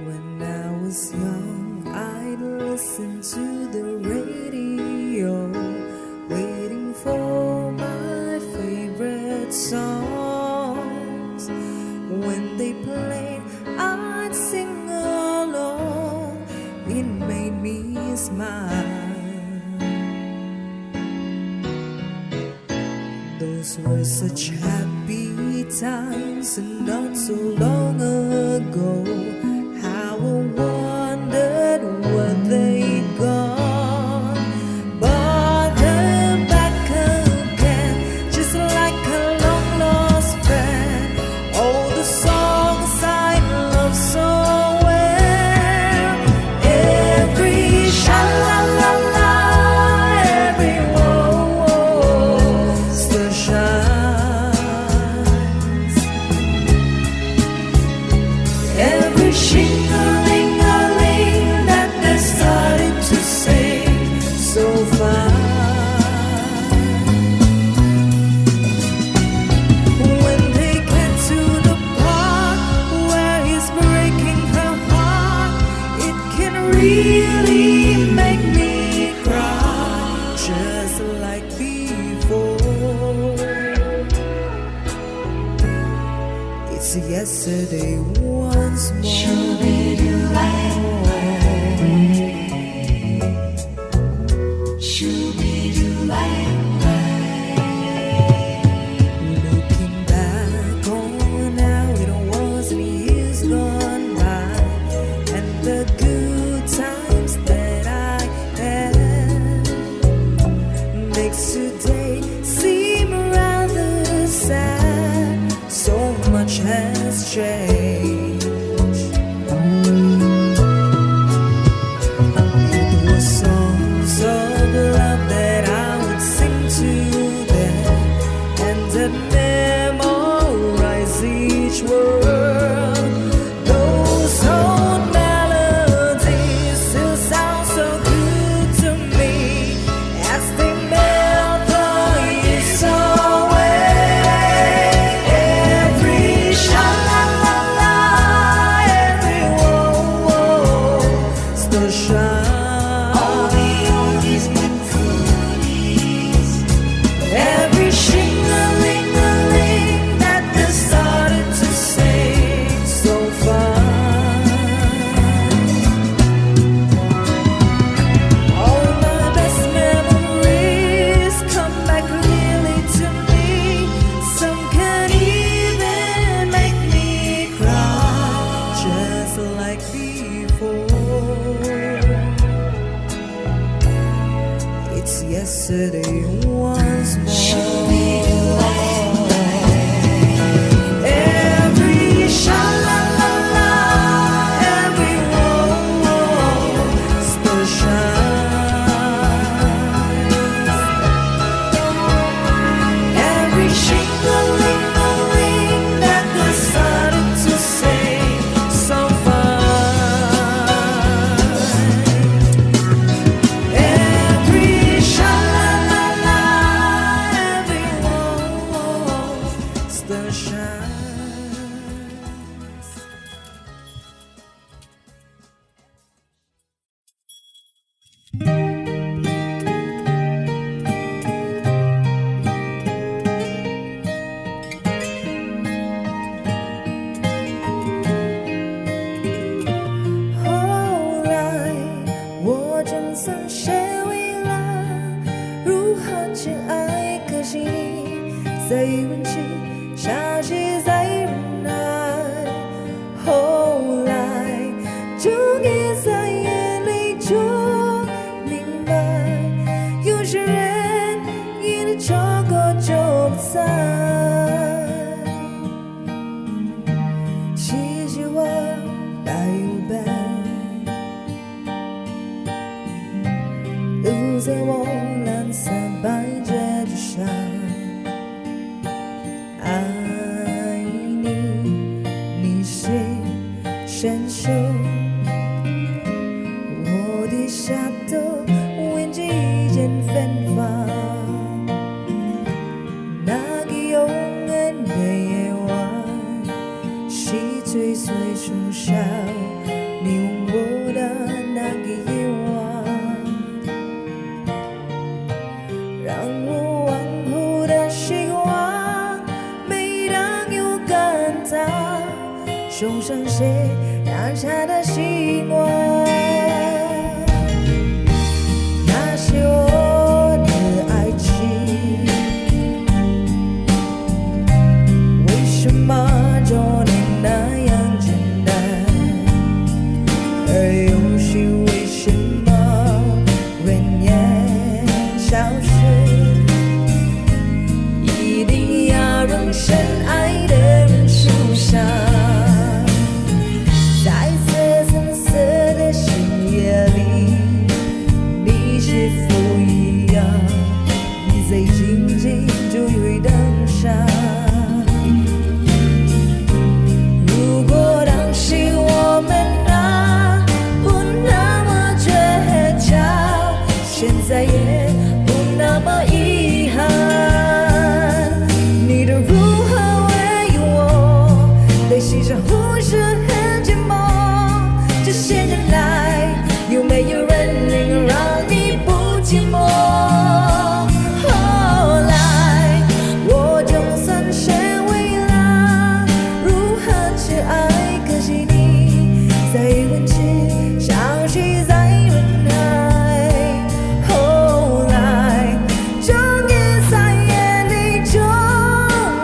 When I was young, I'd listen to the radio, waiting for my favorite songs. When they played, I'd sing along. It made me smile. Those were such happy times, and not so long ago. How I wondered where they'd gone. But they're back again, just like a long lost friend. All the songs I love so well, every sha-la-la-la, every whoa-whoa still shines. Every shing-a-ling-a-ling that they started to sing so fine. When they get to the part where he's breaking her heart, it can really make me cry, just like before. It's yesterday once more. Looking back on now, it wasn't years gone by, and the good times that I had makes today seem rather sad. So much has changed. It was songs of love that I would sing to them, and that memorize each word. Those old melodies still sound so good to me as they melt the years away. Every sha-la-la-la, every whoa-whoa still shines. Every shing-a-ling-a-ling that they started to sing so fine. All my best memories come back clearly to me. Some can even make me cry, just like before. It's yesterday once more. Every sha-la-la-la, every whoa-whoa still shines. Every shing-a-ling-a-ling that they started to sing so fine. Every sha-la-la-la, every whoa-whoa still shines.后来我真曾学会了如何去爱个心，在允许，相信在忍耐。后来终于在眼泪中明白，有些人一路错过就不在。谢谢我来无伴，留在我蓝色百褶之上。爱你，你是伸手，我的下头闻着一阵芬芳。那个永远的夜晚，是追随冲销，你问我的那个夜晚，让我忘乎的希望，每当有感到受伤谁染下的希望，那些我的爱情，为什么就能那样简单？而游戏为什么人烟消失？一定要让深爱的人受伤。在这橙色的深夜里，你是否一样？你最紧紧就会登上。如果当时我们啊不那么倔强，现在也不那么遗憾。你的如何为我的牺牲忽视很寂寞？这些年来，有没有人能让你不寂寞？后来，我就算学会了如何去爱，可惜你在问起，消失在人海。后来，终于在夜里就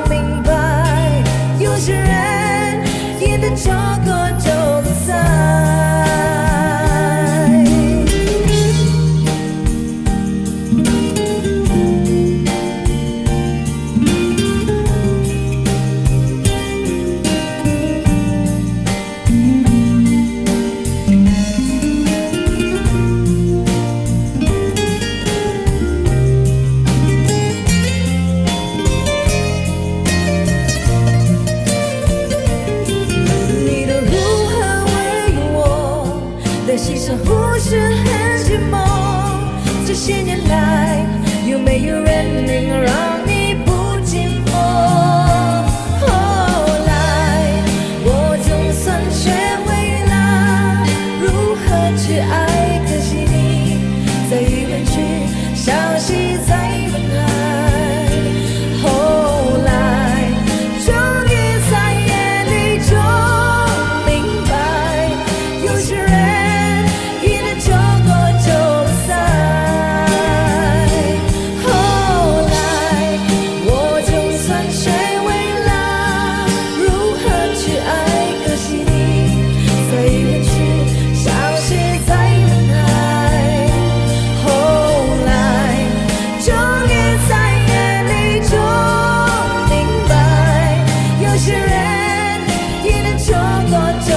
明白，有些人一旦错过就不再。你的如何为我的牺牲忽视很寂寞？这些年来，有没有人能让你不寂寞？后来，我就算学会了如何去爱，可惜你在远去，消失在人海。后来，终于在夜里就明白，有些人一旦错过就不再。后来，我就算学会了如何去爱，可惜你在远去，消失在人海。后来，终于在夜里就明白，有些人一旦错过就